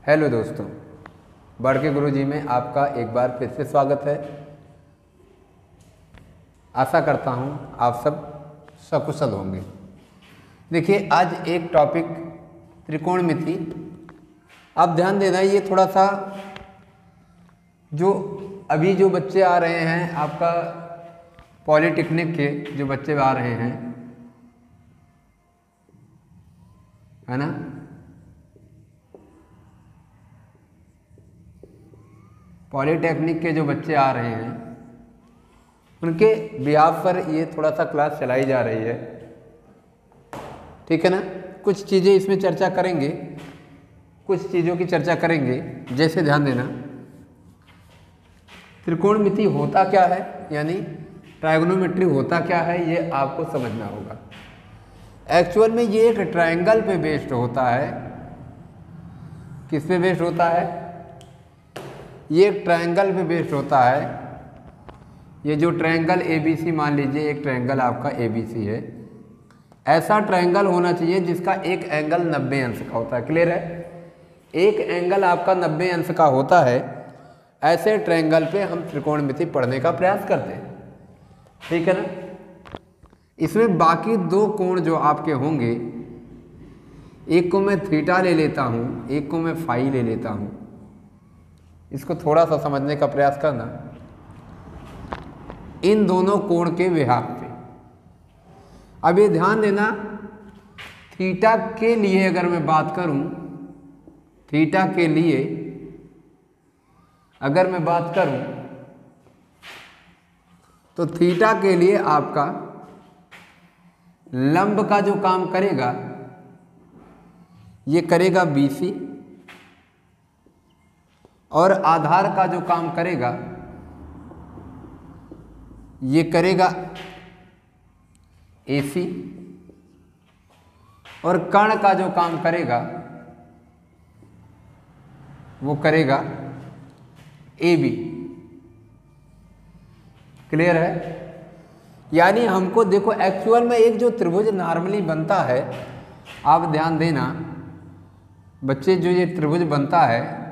Hello दोस्तों, बड़के गुरुजी में आपका एक बार फिर से स्वागत है। आशा करता हूँ आप सब सकुशल होंगे। देखिए, आज एक टॉपिक त्रिकोणमिति। आप ध्यान देना, ये थोड़ा सा जो अभी जो बच्चे आ रहे हैं, आपका पॉलिटेक्निक के जो बच्चे आ रहे हैं, है ना, पॉलिटेक्निक के जो बच्चे आ रहे हैं उनके बिहाफ पर ये थोड़ा सा क्लास चलाई जा रही है, ठीक है ना। कुछ चीज़ें इसमें चर्चा करेंगे, कुछ चीज़ों की चर्चा करेंगे। जैसे ध्यान देना, त्रिकोणमिति होता क्या है, यानी ट्रायगोनोमेट्री होता क्या है, ये आपको समझना होगा। एक्चुअल में ये एक ट्रायंगल पे बेस्ड होता है। किस पे बेस्ड होता है? ये एक ट्रायंगल पे बेस्ड होता है। ये जो ट्रायंगल ABC, मान लीजिए एक ट्रायंगल आपका ABC है। ऐसा ट्रायंगल होना चाहिए जिसका एक एंगल 90 अंश का होता है। क्लियर है? एक एंगल आपका 90 अंश का होता है। ऐसे ट्रायंगल पे हम त्रिकोणमिति पढ़ने का प्रयास करते हैं, ठीक है ना। इसमें बाकी दो कोण जो आपके होंगे, एक को मैं थीटा ले लेता हूँ, एक को मैं फाई ले लेता हूँ। इसको थोड़ा सा समझने का प्रयास करना। इन दोनों कोण के विभाग पे अब ये ध्यान देना, थीटा के लिए अगर मैं बात करूं, थीटा के लिए अगर मैं बात करूं तो थीटा के लिए आपका लंब का जो काम करेगा ये करेगा BC, और आधार का जो काम करेगा ये करेगा AC, और कर्ण का जो काम करेगा वो करेगा AB। क्लियर है? यानी हमको देखो, एक्चुअल में एक जो त्रिभुज नॉर्मली बनता है, आप ध्यान देना बच्चे, जो ये त्रिभुज बनता है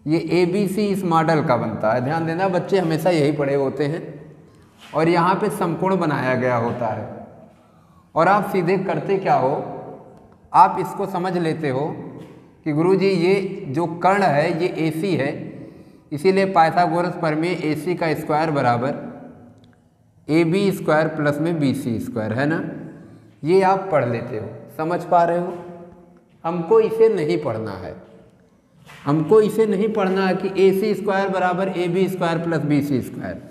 ये ABC इस मॉडल का बनता है। ध्यान देना, बच्चे हमेशा यही पढ़े होते हैं। और यहाँ पे समकोण बनाया गया होता है, और आप सीधे करते क्या हो, आप इसको समझ लेते हो कि गुरुजी ये जो कर्ण है ये AC है, इसीलिए पाइथागोरस प्रमेय AC का स्क्वायर बराबर AB स्क्वायर प्लस में BC स्क्वायर, है ना। ये आप पढ़ लेते हो, समझ पा रहे हो। हमको इसे नहीं पढ़ना है, हमको इसे नहीं पढ़ना है कि AC स्क्वायर बराबर AB square plus BC square.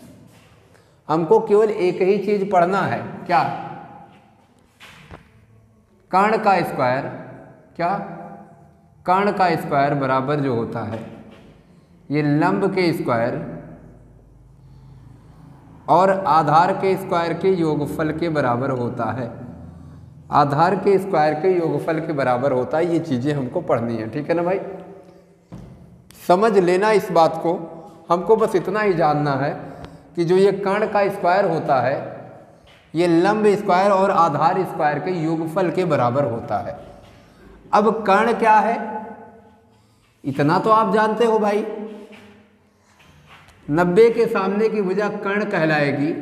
हमको केवल एक ही चीज पढ़ना है, क्या? कर्ण का स्क्वायर, क्या? कर्ण का स्क्वायर बराबर जो होता है ये लंब के स्क्वायर और आधार के स्क्वायर के योगफल के बराबर होता है। आधार के स्क्वायर के योगफल के बराबर होता है। ये चीजें हमको पढ़नी है, ठीक है ना भाई। समझ लेना इस बात को। हमको बस इतना ही जानना है कि जो ये कर्ण का स्क्वायर होता है ये लंब स्क्वायर और आधार स्क्वायर के योगफल के बराबर होता है। अब कर्ण क्या है, इतना तो आप जानते हो भाई। 90 के सामने की भुजा कर्ण कहलाएगी,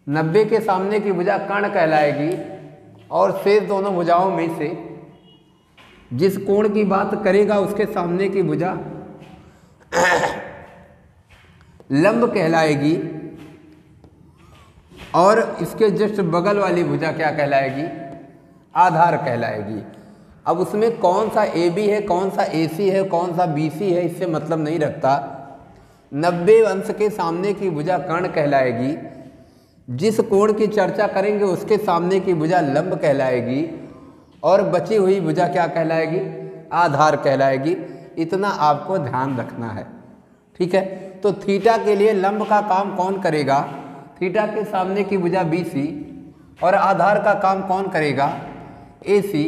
90 के सामने की भुजा कर्ण कहलाएगी, और शेष दोनों भुजाओं में से जिस कोण की बात करेगा उसके सामने की भुजा लंब कहलाएगी, और इसके जस्ट बगल वाली भुजा क्या कहलाएगी? आधार कहलाएगी। अब उसमें कौन सा AB है, कौन सा AC है, कौन सा BC है, इससे मतलब नहीं रखता। 90 अंश के सामने की भुजा कर्ण कहलाएगी, जिस कोण की चर्चा करेंगे उसके सामने की भुजा लंब कहलाएगी, और बची हुई भुजा क्या कहलाएगी? आधार कहलाएगी। इतना आपको ध्यान रखना है, ठीक है। तो थीटा के लिए लंब का काम कौन करेगा? थीटा के सामने की भुजा BC, और आधार का काम कौन करेगा? AC,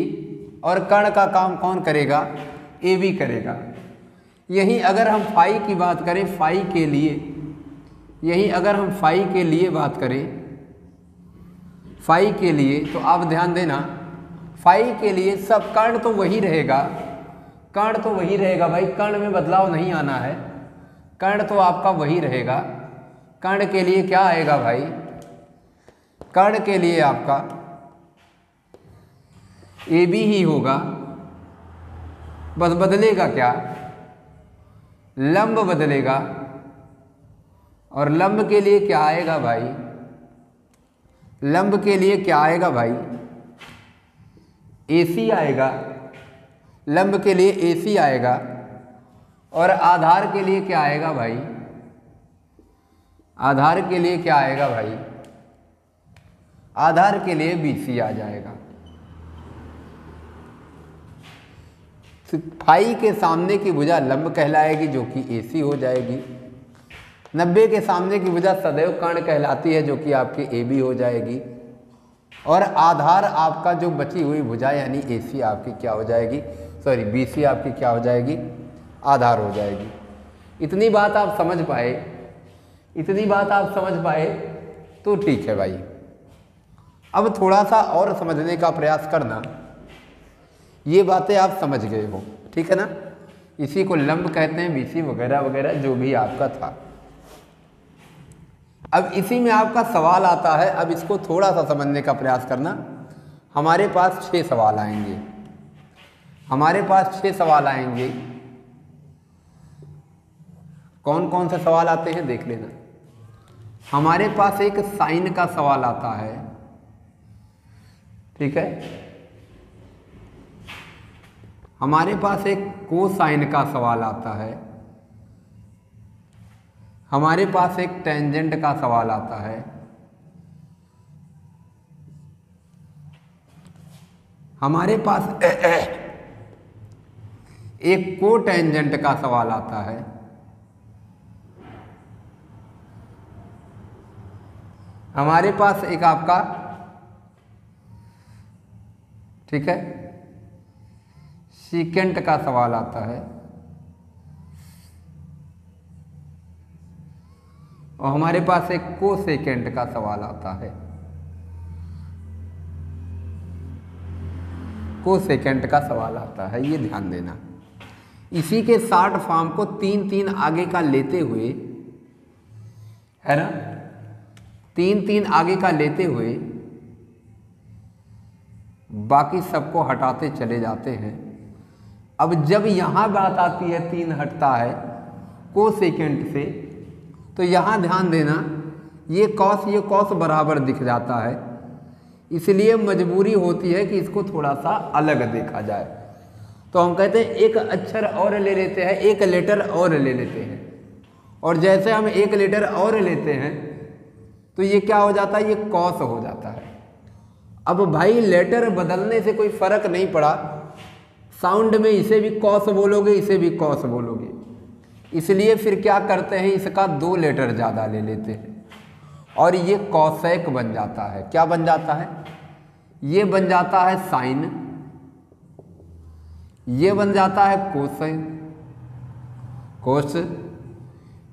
और कर्ण का काम कौन करेगा? AB करेगा। यही अगर हम फाई की बात करें, फाई के लिए, यही अगर हम फाई के लिए बात करें, फाई के लिए, तो आप ध्यान देना फाई के लिए सब कर्ण तो वही रहेगा, कर्ण तो वही रहेगा भाई, कर्ण में बदलाव नहीं आना है, कर्ण तो आपका वही रहेगा। कर्ण के लिए क्या आएगा भाई, कर्ण के लिए आपका ए बी ही होगा, बस बदलेगा क्या, लंब बदलेगा। और लंब के लिए क्या आएगा भाई, लंब के लिए क्या आएगा भाई, AC आएगा, लंब के लिए AC आएगा। और आधार के लिए क्या आएगा भाई, आधार के लिए क्या आएगा भाई, आधार के लिए BC आ जाएगा। फाई के सामने की भुजा लंब कहलाएगी जो कि AC हो जाएगी। 90 के सामने की भुजा सदैव कर्ण कहलाती है जो कि आपकी AB हो जाएगी। और आधार आपका जो बची हुई भुजा यानी AC आपकी क्या हो जाएगी, सॉरी BC आपकी क्या हो जाएगी, आधार हो जाएगी। इतनी बात आप समझ पाए, इतनी बात आप समझ पाए तो ठीक है भाई। अब थोड़ा सा और समझने का प्रयास करना, ये बातें आप समझ गए हो, ठीक है ना। इसी को लंब कहते हैं, BC वगैरह वगैरह जो भी आपका था। अब इसी में आपका सवाल आता है, अब इसको थोड़ा सा समझने का प्रयास करना। हमारे पास 6 सवाल आएंगे, हमारे पास 6 सवाल आएंगे। कौन कौन से सवाल आते हैं देख लेना। हमारे पास एक साइन का सवाल आता है, ठीक है। हमारे पास एक कोसाइन का सवाल आता है, हमारे पास एक टेंजेंट का सवाल आता है, हमारे पास एक कोटेंजेंट का सवाल आता है, हमारे पास एक आपका, ठीक है, सीकेंट का सवाल आता है, और हमारे पास एक कोसेकेंट का सवाल आता है। कोसेकेंट का सवाल आता है, ये ध्यान देना। इसी के 60 फॉर्म को 3-3 आगे का लेते हुए, है ना, 3-3 आगे का लेते हुए बाकी सबको हटाते चले जाते हैं। अब जब यहाँ बात आती है 3 हटता है कोसेकेंट से, तो यहाँ ध्यान देना, ये कॉस बराबर दिख जाता है, इसलिए मजबूरी होती है कि इसको थोड़ा सा अलग देखा जाए। तो हम कहते हैं एक अक्षर और ले लेते हैं, एक लेटर और ले लेते हैं, और जैसे हम एक लेटर और लेते हैं तो ये क्या हो जाता है, ये कॉस हो जाता है। अब भाई लेटर बदलने से कोई फर्क नहीं पड़ा, साउंड में इसे भी कॉस बोलोगे, इसे भी कॉस बोलोगे, इसलिए फिर क्या करते हैं, इसका 2 लेटर ज़्यादा ले लेते हैं और ये कॉसेक बन जाता है। क्या बन जाता है, ये बन जाता है साइन, ये बन जाता है कोसाइन, कोस,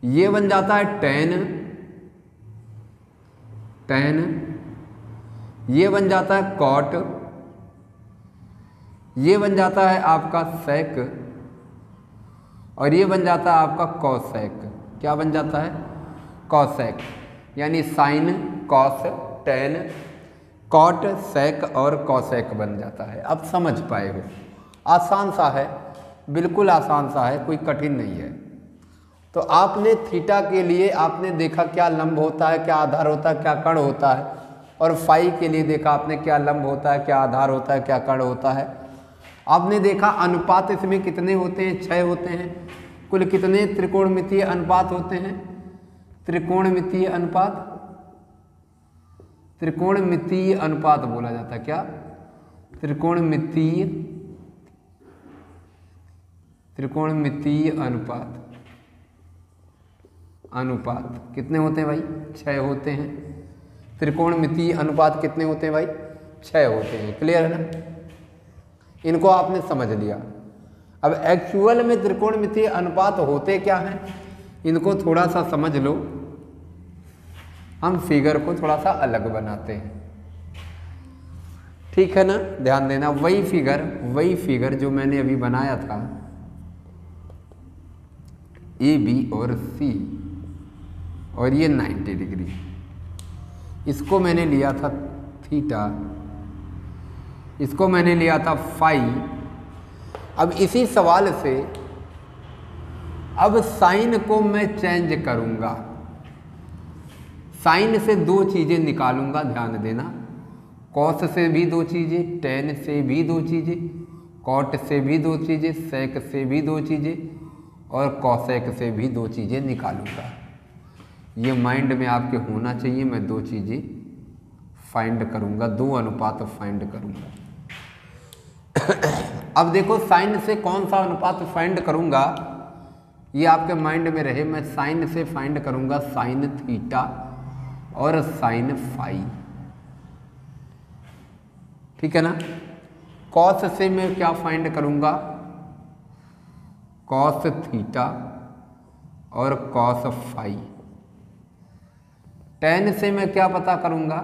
ये बन जाता है टेन, टेन, ये बन जाता है कॉट, ये बन जाता है आपका सेक, और ये बन जाता है आपका कॉसेक। क्या बन जाता है, कॉसेक, यानी साइन, कॉस, टेन, कॉट, सेक और कॉसेक बन जाता है। अब समझ पाए हो, आसान सा है, बिल्कुल आसान सा है, कोई कठिन नहीं है। तो आपने थीटा के लिए आपने देखा क्या लंब होता है, क्या आधार होता है, क्या कर्ण होता है, और फाई के लिए देखा आपने क्या लंब होता है, क्या आधार होता है, क्या कर्ण होता है। आपने देखा अनुपात इसमें कितने होते हैं, 6 होते हैं। कुल कितने त्रिकोणमितीय अनुपात होते हैं, त्रिकोणमितीय अनुपात, त्रिकोणमितीय अनुपात बोला जाता है। क्या, त्रिकोणमितीय, त्रिकोणमितीय अनुपात, अनुपात कितने होते हैं भाई, 6 होते हैं। त्रिकोणमितीय अनुपात कितने होते हैं भाई, 6 होते हैं। क्लियर है ना, इनको आपने समझ लिया। अब एक्चुअल में त्रिकोणमितीय अनुपात होते क्या हैं, इनको थोड़ा सा समझ लो। हम फिगर को थोड़ा सा अलग बनाते हैं, ठीक है ना, ध्यान देना। वही फिगर जो मैंने अभी बनाया था, ए बी और सी, और ये 90 डिग्री। इसको मैंने लिया था थीटा, इसको मैंने लिया था फाई। अब इसी सवाल से अब साइन को मैं चेंज करूंगा, साइन से दो चीज़ें निकालूंगा, ध्यान देना। कॉस से भी दो चीज़ें, टेन से भी दो चीज़ें, कॉट से भी दो चीज़ें, सेक से भी दो चीज़ें, और कॉसेक से भी दो चीज़ें निकालूंगा। ये माइंड में आपके होना चाहिए। मैं दो चीज़ें फाइंड करूंगा, दो अनुपात फाइंड करूंगा। अब देखो साइन से कौन सा अनुपात फाइंड करूंगा, ये आपके माइंड में रहे। मैं साइन से फाइंड करूंगा साइन थीटा और साइन फाई, ठीक है ना। कॉस से मैं क्या फाइंड करूंगा, कॉस थीटा और कॉस फाई। टेन से मैं क्या पता करूंगा,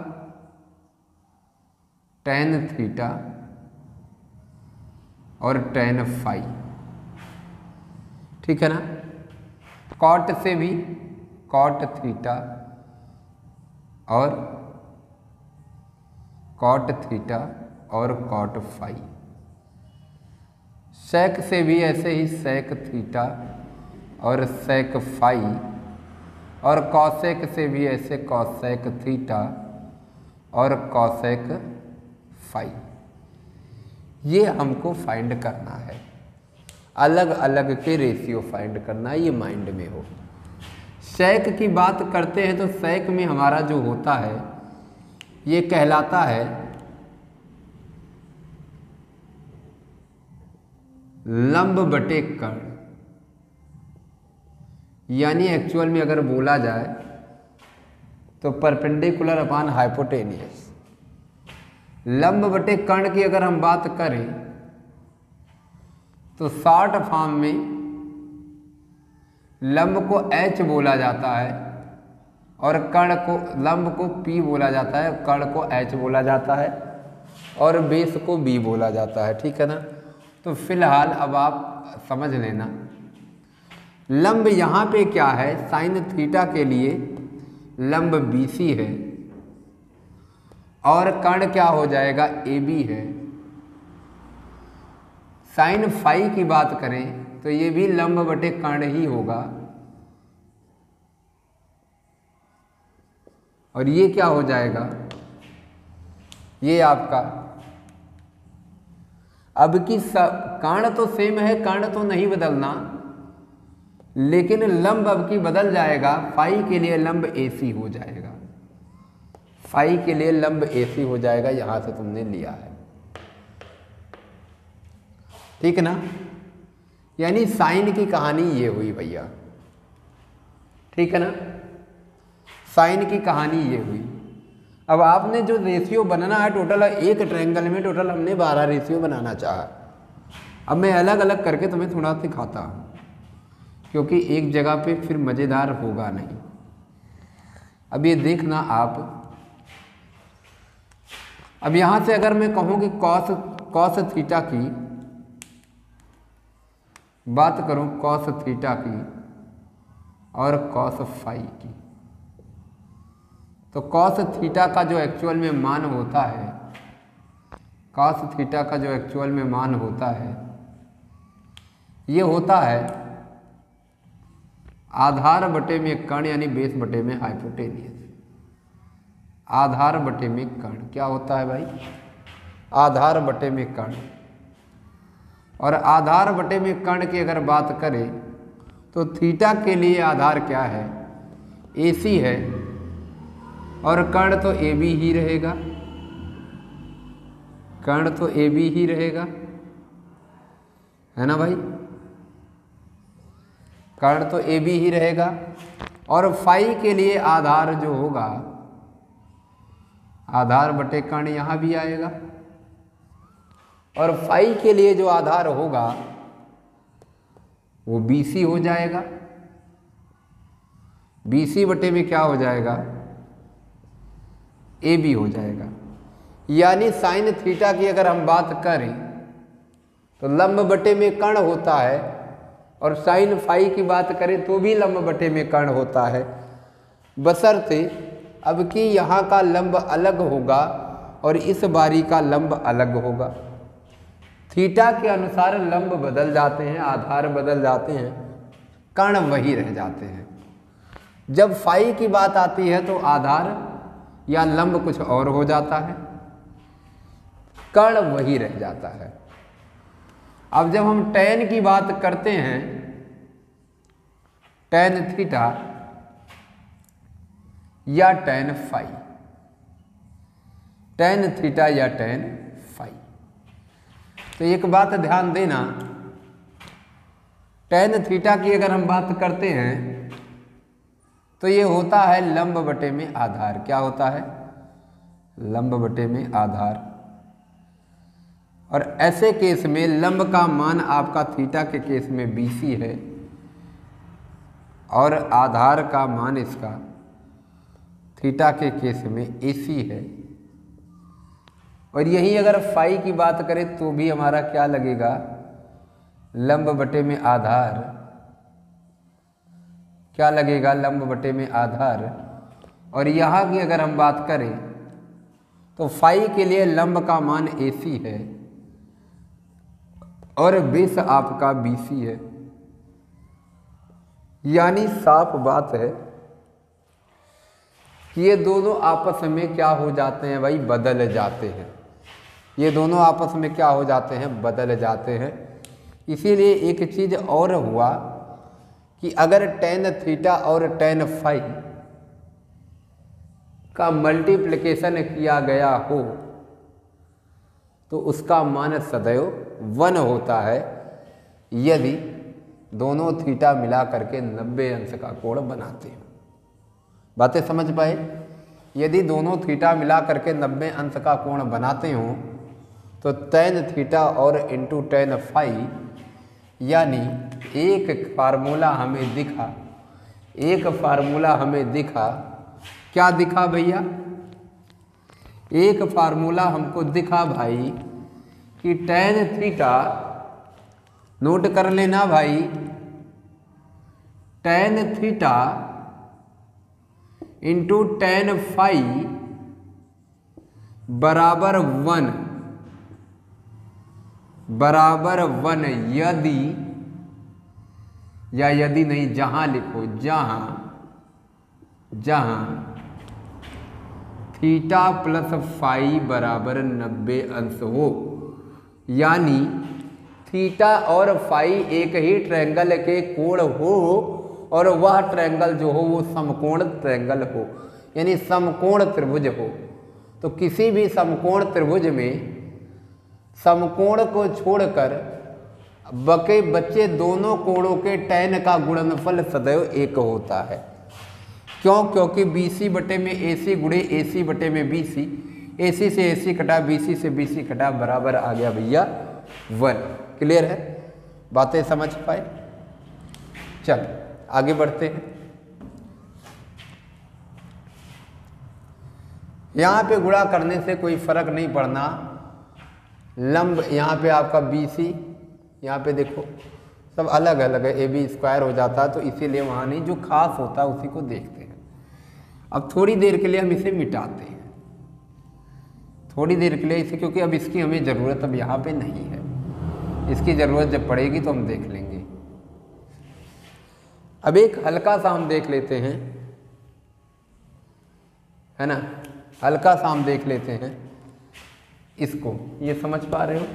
टेन थीटा और टेन फाई, ठीक है ना। कॉट से भी कॉट थीटा और कॉट थीटा और कॉट फाई। सेक से भी ऐसे ही सेक थीटा और सेक फाई, और कॉसेक से भी ऐसे कॉसेक थीटा और कॉसेक फाई। ये हमको फाइंड करना है, अलग अलग के रेशियो फाइंड करना है, ये माइंड में हो। सेक की बात करते हैं तो सेक में हमारा जो होता है ये कहलाता है लंब बटे कर्ण, यानी एक्चुअल में अगर बोला जाए तो परपेंडिकुलर अपान हाइपोटेनियस। लंब बटे कर्ण की अगर हम बात करें तो शॉर्ट फॉर्म में लंब को H बोला जाता है और कर्ण को, लंब को P बोला जाता है, कर्ण को H बोला जाता है और बेस को B बोला जाता है, ठीक है ना। तो फिलहाल अब आप समझ लेना, लंब यहाँ पे क्या है, साइन थीटा के लिए लंब BC है और कर्ण क्या हो जाएगा, AB है। साइन फाई की बात करें तो ये भी लंब बटे कर्ण ही होगा, और ये क्या हो जाएगा, ये आपका, अब की कर्ण तो सेम है, कर्ण तो नहीं बदलना, लेकिन लंब अब की बदल जाएगा। फाई के लिए लंब AC हो जाएगा, फाई के लिए लंब AC हो जाएगा, यहां से तुमने लिया है, ठीक है ना। यानी साइन की कहानी ये हुई भैया, ठीक है ना, साइन की कहानी ये हुई। अब आपने जो रेशियो बनाना है टोटल, एक ट्रायंगल में टोटल हमने 12 रेशियो बनाना चाहा। अब मैं अलग अलग करके तुम्हें थोड़ा सिखाता हूँ, क्योंकि एक जगह पे फिर मज़ेदार होगा नहीं। अब ये देखना आप, अब यहाँ से अगर मैं कहूँ कि कॉस थीटा की बात करूं, कॉस थीटा की और कॉस फाई की, तो कॉस थीटा का जो एक्चुअल में मान होता है, कॉस थीटा का जो एक्चुअल में मान होता है, ये होता है आधार बटे में कर्ण, यानी बेस बटे में हाइपोटेनियस। आधार बटे में कर्ण क्या होता है भाई, आधार बटे में कर्ण। और आधार बटे में कर्ण की अगर बात करें तो थीटा के लिए आधार क्या है, AC है, और कर्ण तो AB ही रहेगा, कर्ण तो AB ही रहेगा, है ना भाई, कर्ण तो AB ही रहेगा। और फाई के लिए आधार जो होगा, आधार बटे कर्ण यहाँ भी आएगा, और फाई के लिए जो आधार होगा वो BC हो जाएगा। BC बटे में क्या हो जाएगा, AB हो जाएगा। यानी साइन थीटा की अगर हम बात करें तो लंब बटे में कर्ण होता है और साइन फाई की बात करें तो भी लंब बटे में कर्ण होता है, बशर्ते अब कि यहाँ का लंब अलग होगा और इस बारी का लंब अलग होगा। थीटा के अनुसार लंब बदल जाते हैं, आधार बदल जाते हैं, कर्ण वही रह जाते हैं। जब फाई की बात आती है तो आधार या लंब कुछ और हो जाता है, कर्ण वही रह जाता है। अब जब हम tan की बात करते हैं, tan थीटा या tan फाई, tan थीटा या tan फाई, तो एक बात ध्यान देना, tan थीटा की अगर हम बात करते हैं तो ये होता है लंब बटे में आधार। क्या होता है? लंब बटे में आधार। और ऐसे केस में लंब का मान आपका थीटा के केस में BC है और आधार का मान इसका थीटा के केस में AC है। और यही अगर फाई की बात करें तो भी हमारा क्या लगेगा? लंब बटे में आधार। क्या लगेगा? लंब बटे में आधार। और यहाँ की अगर हम बात करें तो फाई के लिए लंब का मान AC है और बेस आपका BC है। यानी साफ बात है कि ये दोनों आपस में क्या हो जाते हैं भाई? बदल जाते हैं। ये दोनों आपस में क्या हो जाते हैं? बदल जाते हैं। इसीलिए एक चीज़ और हुआ कि अगर tan थीटा और tan फाई का मल्टीप्लिकेशन किया गया हो तो उसका मान सदैव 1 होता है यदि दोनों थीटा मिला करके 90 अंश का कोण बनाते हो। बातें समझ पाए? यदि दोनों थीटा मिला करके 90 अंश का कोण बनाते हो तो tan थीटा और इंटू tan फाई, यानी एक फार्मूला हमें दिखा, क्या दिखा भैया? एक फार्मूला हमको दिखा भाई कि tan थीटा, नोट कर लेना भाई, tan theta into tan phi बराबर 1 यदि, या यदि नहीं, जहां लिखो, जहां थीटा प्लस फाई बराबर 90 अंश हो। यानी थीटा और फाई एक ही ट्रायंगल के कोण हो और वह ट्रायंगल जो हो वो समकोण ट्रायंगल हो, यानी समकोण त्रिभुज हो। तो किसी भी समकोण त्रिभुज में समकोण को छोड़कर बचे दोनों कोणों के tan का गुणनफल सदैव 1 होता है। क्यों? क्योंकि BC बटे में AC गुणे AC बटे में BC, AC से AC कटा, BC से BC कटा, बराबर आ गया भैया 1। क्लियर है? बातें समझ पाए? चल आगे बढ़ते हैं। यहाँ पे गुणा करने से कोई फर्क नहीं पड़ना। लंब यहाँ पे आपका BC, यहाँ पे देखो सब अलग अलग है, AB स्क्वायर हो जाता है, तो इसीलिए वहाँ नहीं, जो खास होता है उसी को देखते हैं। अब थोड़ी देर के लिए हम इसे मिटाते हैं, थोड़ी देर के लिए इसे, क्योंकि अब इसकी हमें ज़रूरत अब यहाँ पे नहीं है। इसकी ज़रूरत जब पड़ेगी तो हम देख लेंगे। अब एक हल्का सा हम देख लेते हैं, है ना, हल्का सा हम देख लेते हैं इसको। ये समझ पा रहे हो?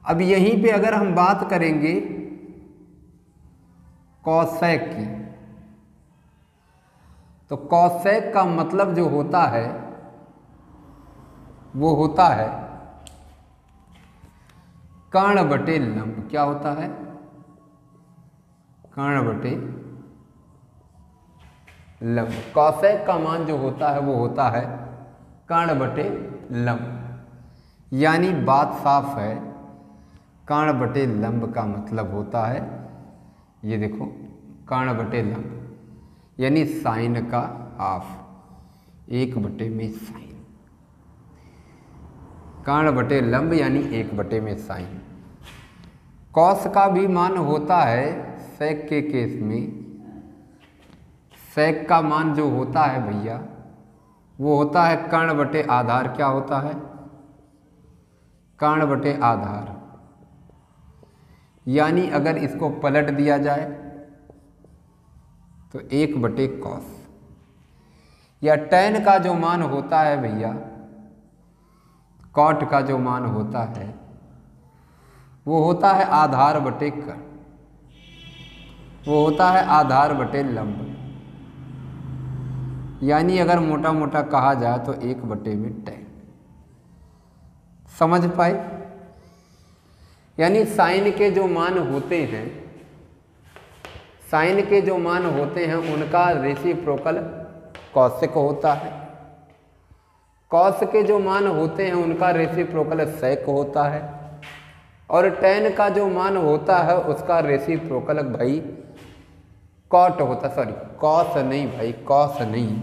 अब यहीं पे अगर हम बात करेंगे कॉसेक की, तो कॉसेक का मतलब जो होता है वो होता है कर्ण बटे लंब। क्या होता है? कर्ण बटे लंब। कॉसेक का मान जो होता है वो होता है कर्ण बटे लंब। यानी बात साफ है, कर्ण बटे लंब का मतलब होता है, ये देखो, कर्ण बटे लंब यानी साइन का हाफ, 1 बटे में साइन। कर्ण बटे लंब यानी 1 बटे में साइन। कॉस का भी मान होता है सेक के केस में, सेक का मान जो होता है भैया वो होता है कर्ण बटे आधार। क्या होता है? कर्ण बटे आधार। यानी अगर इसको पलट दिया जाए तो 1 बटे कॉस, या tan का जो मान होता है भैया, कॉट का जो मान होता है वो होता है आधार बटे कर्ण, वो होता है आधार बटे लंब। यानी अगर मोटा मोटा कहा जाए तो 1 बटे में tan। समझ पाए? यानी साइन के जो मान होते हैं, साइन के जो मान होते हैं उनका रेसिप्रोकल कॉसेक होता है, कॉस के जो मान होते हैं उनका रेसिप्रोकल सेक होता है, और tan का जो मान होता है उसका रेसिप्रोकल भाई कॉट होता, सॉरी कॉस नहीं भाई, कॉस नहीं,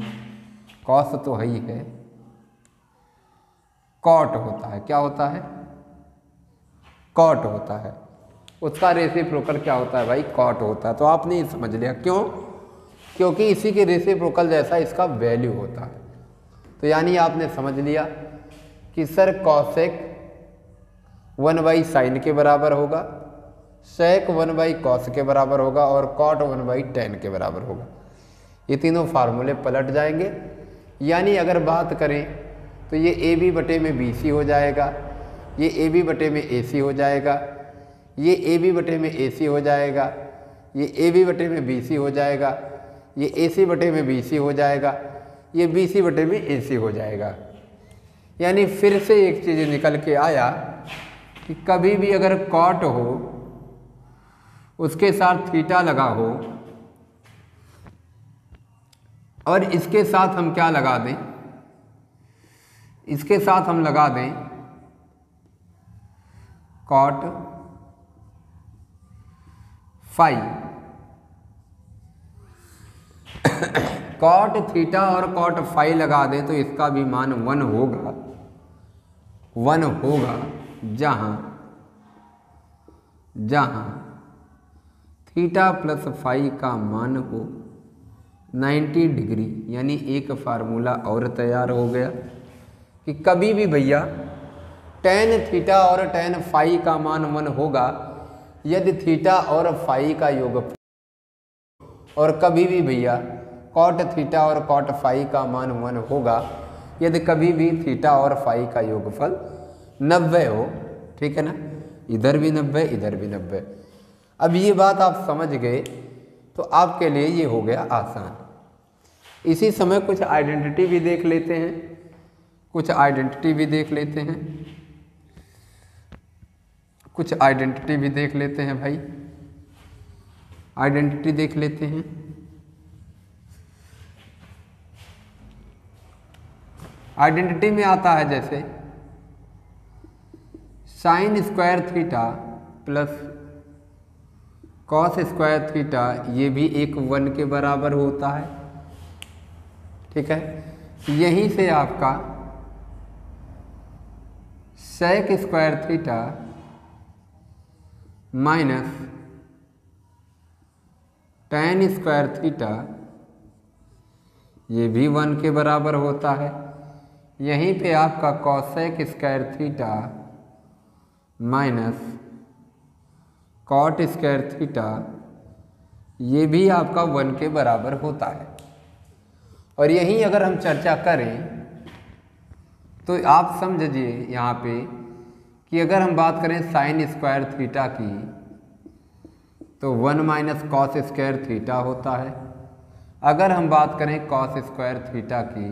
कॉस तो है ही है, कॉट होता है। क्या होता है? कॉट होता है। उसका रेसिप्रोकल क्या होता है भाई? कॉट होता है। तो आपने ये समझ लिया। क्यों? क्योंकि इसी के रेसिप्रोकल जैसा इसका वैल्यू होता है। तो यानी आपने समझ लिया कि सर कॉसेक 1/sin के बराबर होगा, सेक 1/cos के बराबर होगा, और कॉट 1/tan के बराबर होगा। ये तीनों फार्मूले पलट जाएंगे। यानी अगर बात करें तो ये AB बटे में BC हो जाएगा, ये AB बटे में AC हो जाएगा, ये AB बटे में AC हो जाएगा, ये AB बटे में BC हो जाएगा, ये AC बटे में BC हो जाएगा, ये BC बटे में AC हो जाएगा। यानी फिर से एक चीज़ निकल के आया कि कभी भी अगर कॉट हो उसके साथ थीटा लगा हो और इसके साथ हम क्या लगा दें, इसके साथ हम लगा दें कॉट फाई, कॉट थीटा और कॉट फाई लगा दें तो इसका भी मान 1 होगा, 1 होगा, जहां थीटा प्लस फाई का मान हो 90 डिग्री। यानी एक फार्मूला और तैयार हो गया कि कभी भी भैया tan थीटा और tan फाई का मान 1 होगा यदि थीटा और फाई का योगफल, और कभी भी भैया कॉट थीटा और कॉट फाई का मान 1 होगा यदि कभी भी थीटा और फाई का योगफल 90 हो। ठीक है ना? इधर भी 90, इधर भी 90। अब ये बात आप समझ गए तो आपके लिए ये हो गया आसान। इसी समय कुछ आइडेंटिटी भी देख लेते हैं, कुछ आइडेंटिटी भी देख लेते हैं, कुछ आइडेंटिटी भी देख लेते हैं भाई, आइडेंटिटी देख लेते हैं। आइडेंटिटी में आता है जैसे sine square theta plus cos square theta, ये भी एक 1 के बराबर होता है। ठीक है? यहीं से आपका sec square theta minus tan square theta, ये भी 1 के बराबर होता है। यहीं पे आपका cosec square theta minus cot square theta, ये भी आपका 1 के बराबर होता है। और यहीं अगर हम चर्चा करें तो आप समझिए यहाँ पे कि अगर हम बात करें साइन स्क्वायर थीटा की तो 1 माइनस कॉस स्क्वायर थीटा होता है। अगर हम बात करें कॉस स्क्वायर थीटा की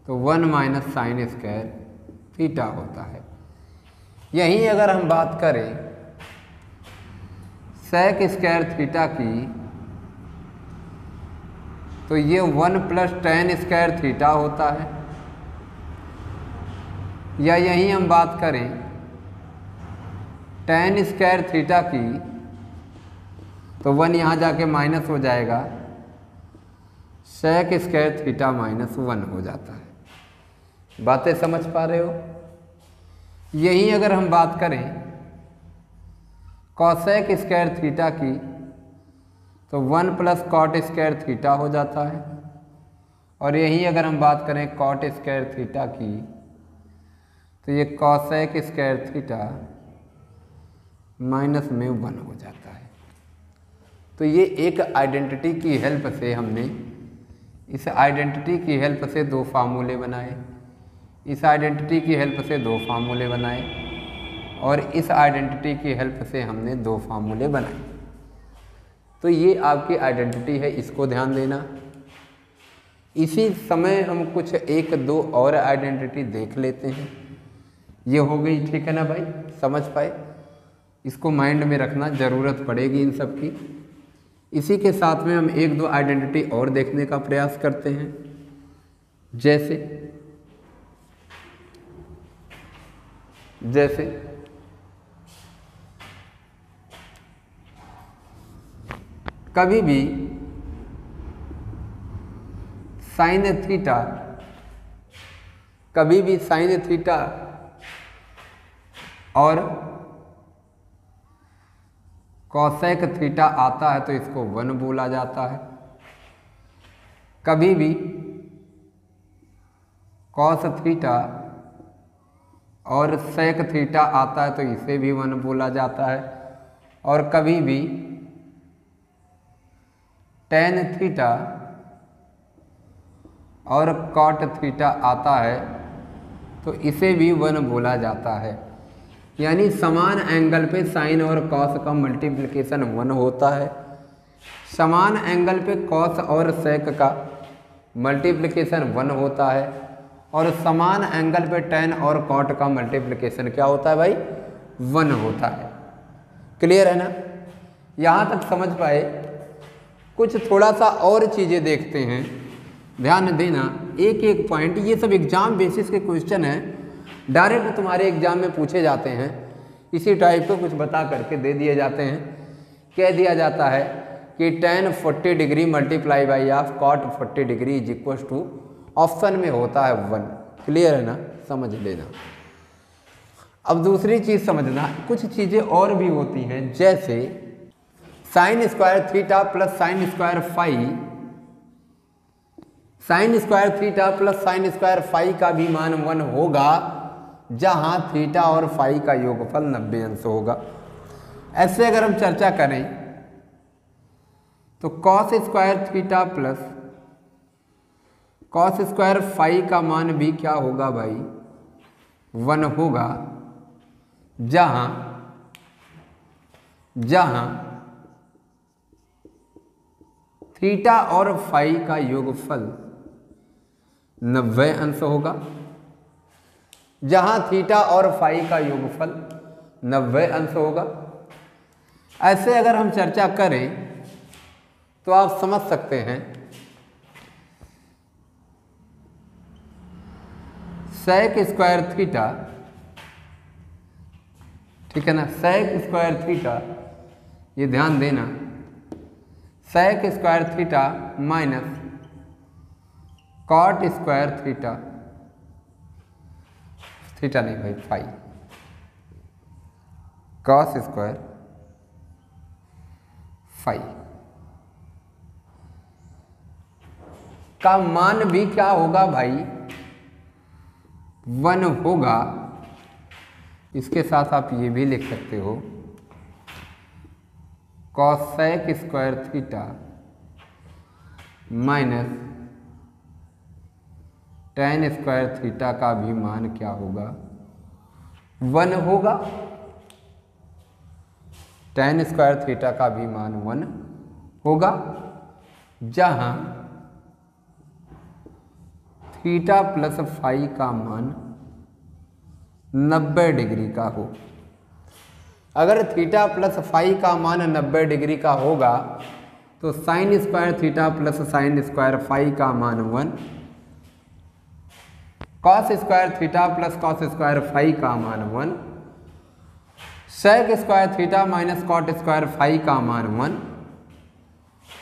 तो 1 माइनस साइन स्क्वायर थीटा होता है। यहीं अगर हम बात करें सेक स्क्वायर थीटा की तो ये 1 प्लस tan स्क्वायर थीटा होता है। या यहीं हम बात करें tan स्क्वायर थीटा की तो 1 यहाँ जाके माइनस हो जाएगा, सेक स्क्वायर थीटा माइनस 1 हो जाता है। बातें समझ पा रहे हो? यहीं अगर हम बात करें कॉसेक स्क्वायर थीटा की तो 1 प्लस कॉट स्क्वायर थीटा हो जाता है, और यही अगर हम बात करें कॉट स्क्वायर थीटा की तो ये कॉसेक स्क्वायर थीटा माइनस में 1 हो जाता है। तो ये एक आइडेंटिटी की हेल्प से हमने, इस आइडेंटिटी की हेल्प से दो फार्मूले बनाए, इस आइडेंटिटी की हेल्प से दो फार्मूले बनाए, और इस आइडेंटिटी की हेल्प से हमने दो फार्मूले बनाए। तो ये आपकी आइडेंटिटी है, इसको ध्यान देना। इसी समय हम कुछ एक दो और आइडेंटिटी देख लेते हैं। ये हो गई, ठीक है ना भाई, समझ पाए? इसको माइंड में रखना, ज़रूरत पड़ेगी इन सब की। इसी के साथ में हम एक दो आइडेंटिटी और देखने का प्रयास करते हैं। जैसे कभी भी साइन थीटा और कॉसेक थीटा आता है तो इसको 1 बोला जाता है। कभी भी कॉस थीटा और सेक थीटा आता है तो इसे भी 1 बोला जाता है, और कभी भी टेन थीटा और कॉट थीटा आता है तो इसे भी 1 बोला जाता है। यानी समान एंगल पे साइन और कॉस का मल्टीप्लिकेशन 1 होता है, समान एंगल पे कॉस और सेक का मल्टीप्लिकेशन 1 होता है, और समान एंगल पे टेन और कॉट का मल्टीप्लिकेशन क्या होता है भाई? 1 होता है। क्लियर है ना? यहाँ तक समझ पाए? कुछ थोड़ा सा और चीज़ें देखते हैं, ध्यान देना एक एक पॉइंट। ये सब एग्जाम बेसिस के क्वेश्चन हैं, डायरेक्ट तुम्हारे एग्जाम में पूछे जाते हैं। इसी टाइप को कुछ बता करके दे दिए जाते हैं। कह दिया जाता है कि tan 40 degree multiply by of cot 40 degree is equal to, option में होता है 1। क्लियर है ना? समझ लेना। अब दूसरी चीज़ समझना, कुछ चीज़ें और भी होती हैं, जैसे sine square theta plus sine square phi, sine square theta plus sine square phi का भी मान 1 होगा जहां थीटा और फाई का योगफल 90 अंश होगा। ऐसे अगर हम चर्चा करें तो cos square theta plus cos square phi का मान भी क्या होगा भाई? 1 होगा जहां थीटा और फाई का योगफल 90 अंश होगा, जहां थीटा और फाई का योगफल 90 अंश होगा। ऐसे अगर हम चर्चा करें तो आप समझ सकते हैं सेक स्क्वायर थीटा, ठीक है ना, सेक स्क्वायर थीटा, ये ध्यान देना, sec square theta minus cot square theta, theta नहीं भाई फाई, कॉस स्क्वायर फाई का मान भी क्या होगा भाई? 1 होगा। इसके साथ आप ये भी लिख सकते हो cosec square theta minus tan square theta का भी मान क्या होगा? 1 होगा। टेन स्क्वायर थीटा का भी मान 1 होगा जहां थीटा प्लस फाई का मान 90 डिग्री का हो। अगर थीटा प्लस फाई का मान 90 डिग्री का होगा तो sine square theta plus sine square phi का मान 1, cos square theta plus cos square phi का मान 1, sec square theta minus cot square phi का मान 1,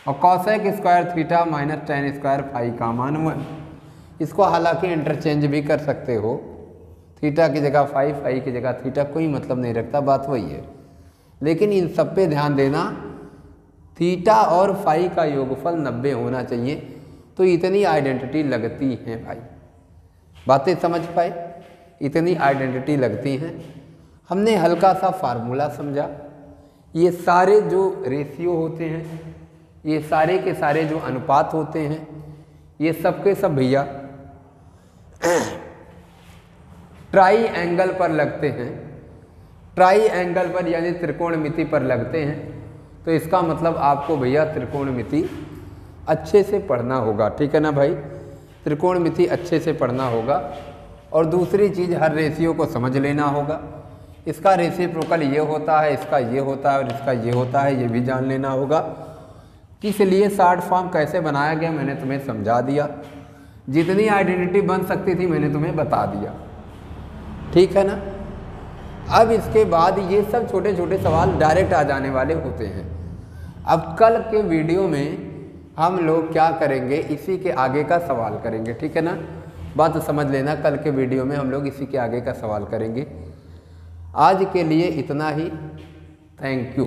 और cosec square theta minus tan square phi का मान 1। इसको हालांकि इंटरचेंज भी कर सकते हो, थीटा की जगह फाई, फाई की जगह थीटा, कोई मतलब नहीं रखता, बात वही है। लेकिन इन सब पे ध्यान देना, थीटा और फाई का योगफल 90 होना चाहिए। तो इतनी आइडेंटिटी लगती हैं भाई, बातें समझ पाए, इतनी आइडेंटिटी लगती हैं। हमने हल्का सा फार्मूला समझा, ये सारे जो रेशियो होते हैं, ये सारे के सारे जो अनुपात होते हैं, ये सब के सब भैया ट्राई एंगल पर लगते हैं, ट्राई एंगल पर यानी त्रिकोणमिति पर लगते हैं। तो इसका मतलब आपको भैया त्रिकोणमिति अच्छे से पढ़ना होगा, ठीक है ना भाई, त्रिकोणमिति अच्छे से पढ़ना होगा। और दूसरी चीज़, हर रेशियो को समझ लेना होगा, इसका रेसिप्रोकल ये होता है, इसका ये होता है और इसका ये होता है, ये भी जान लेना होगा। किस लिए शॉर्ट फॉर्म कैसे बनाया गया मैंने तुम्हें समझा दिया, जितनी आइडेंटिटी बन सकती थी मैंने तुम्हें बता दिया, ठीक है ना। अब इसके बाद ये सब छोटे छोटे सवाल डायरेक्ट आ जाने वाले होते हैं। अब कल के वीडियो में हम लोग क्या करेंगे, इसी के आगे का सवाल करेंगे, ठीक है ना, बात समझ लेना। कल के वीडियो में हम लोग इसी के आगे का सवाल करेंगे। आज के लिए इतना ही, थैंक यू।